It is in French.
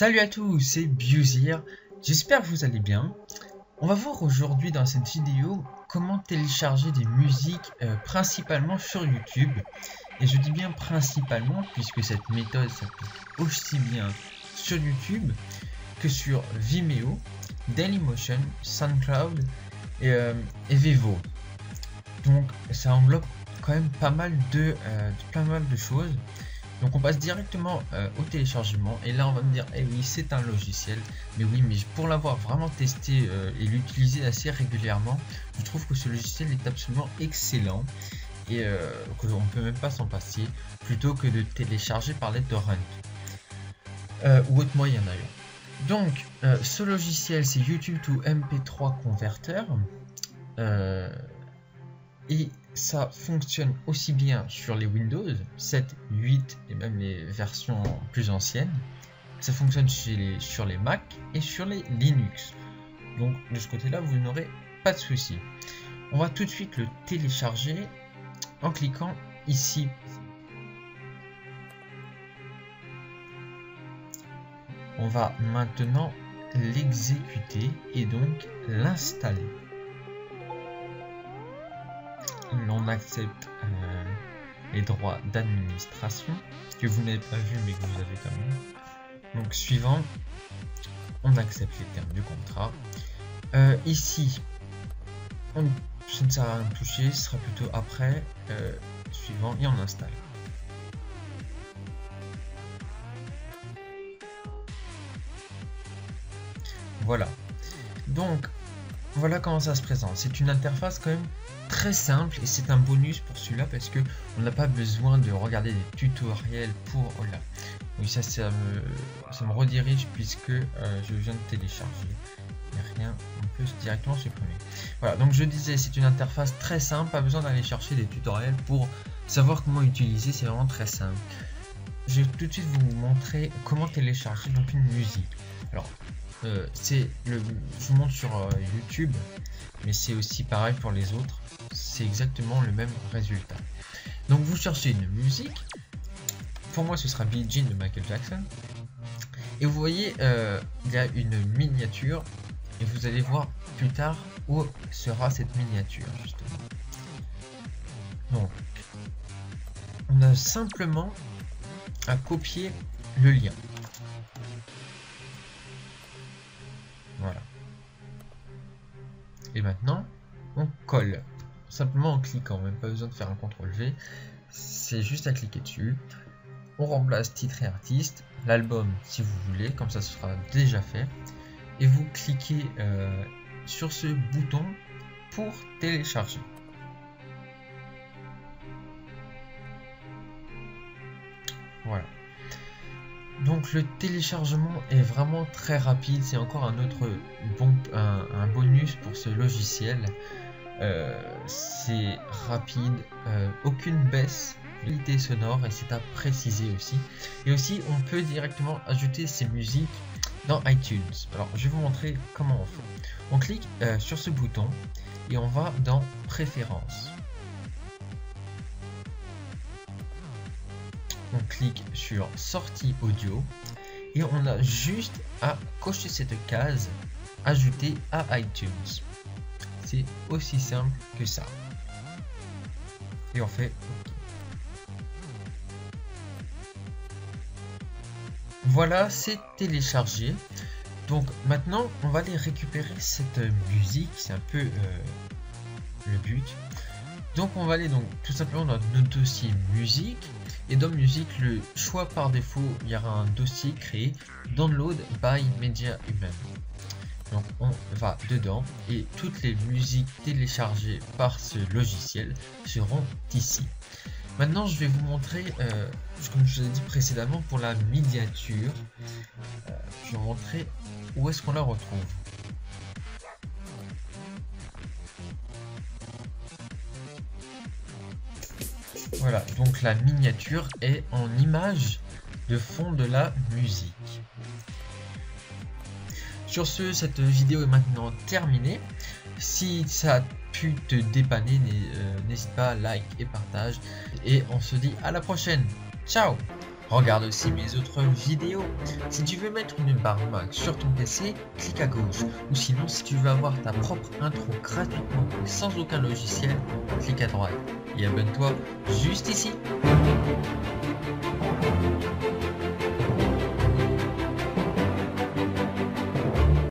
Salut à tous, c'est Biuzir, j'espère que vous allez bien. On va voir aujourd'hui dans cette vidéo comment télécharger des musiques principalement sur YouTube. Et je dis bien principalement puisque cette méthode s'applique aussi bien sur YouTube que sur Vimeo, Dailymotion, SoundCloud et Vevo. Donc ça englobe quand même pas mal de choses. Donc on passe directement au téléchargement et là on va me dire eh oui c'est un logiciel, mais oui mais pour l'avoir vraiment testé et l'utiliser assez régulièrement, je trouve que ce logiciel est absolument excellent et qu'on ne peut même pas s'en passer plutôt que de télécharger par les torrents ou autre moyen d'ailleurs. Donc ce logiciel c'est YouTube to MP3 Converter et ça fonctionne aussi bien sur les Windows 7, 8 et même les versions plus anciennes. Ça fonctionne sur les Mac et sur les Linux. Donc de ce côté là vous n'aurez pas de souci. On va tout de suite le télécharger en cliquant ici. On va maintenant l'exécuter et donc l'installer. On accepte les droits d'administration que vous n'avez pas vu mais que vous avez quand même. Donc suivant, on accepte les termes du contrat. Ici, ça ne sert à rien de toucher, ce sera plutôt après. Suivant et on installe. Voilà. Donc voilà comment ça se présente. C'est une interface quand même très simple et c'est un bonus pour celui-là parce que on n'a pas besoin de regarder des tutoriels pour là. Oui, ça me redirige puisque je viens de télécharger. Il n'y a rien, on peut directement supprimer. Voilà, donc je disais, c'est une interface très simple, pas besoin d'aller chercher des tutoriels pour savoir comment utiliser, c'est vraiment très simple. Je vais tout de suite vous montrer comment télécharger donc une musique. Alors, je vous montre sur YouTube, mais c'est aussi pareil pour les autres. C'est exactement le même résultat. Donc vous cherchez une musique. Pour moi, ce sera Billie Jean de Michael Jackson. Et vous voyez, il y a une miniature. Et vous allez voir plus tard où sera cette miniature justement. Donc, on a simplement à copier le lien. Voilà. Et maintenant, on colle. Simplement en cliquant, même pas besoin de faire un CTRL-V. C'est juste à cliquer dessus. On remplace titre et artiste, l'album si vous voulez, comme ça ce sera déjà fait. Et vous cliquez sur ce bouton pour télécharger. Voilà. Donc le téléchargement est vraiment très rapide, c'est encore un autre un bonus pour ce logiciel. C'est rapide, aucune baisse de qualité sonore et c'est à préciser aussi. Et aussi on peut directement ajouter ces musiques dans iTunes. Alors je vais vous montrer comment on fait. On clique sur ce bouton et on va dans Préférences. On clique sur sortie audio et on a juste à cocher cette case ajouter à iTunes. C'est aussi simple que ça. Et on fait OK. Voilà, c'est téléchargé. Donc maintenant, on va aller récupérer cette musique. C'est un peu le but. Donc on va aller donc tout simplement dans notre dossier musique. Et dans musique, le choix par défaut, il y aura un dossier créé Download by Media Human. Donc on va dedans et toutes les musiques téléchargées par ce logiciel seront ici. Maintenant je vais vous montrer, comme je vous ai dit précédemment pour la miniature, je vais vous montrer où est-ce qu'on la retrouve. Voilà, donc la miniature est en image de fond de la musique. Sur ce, cette vidéo est maintenant terminée. Si ça a pu te dépanner, n'hésite pas, like et partage. Et on se dit à la prochaine. Ciao! Regarde aussi mes autres vidéos. Si tu veux mettre une barre Mac sur ton PC, clique à gauche. Ou sinon, si tu veux avoir ta propre intro gratuitement et sans aucun logiciel, clique à droite. Et abonne-toi juste ici.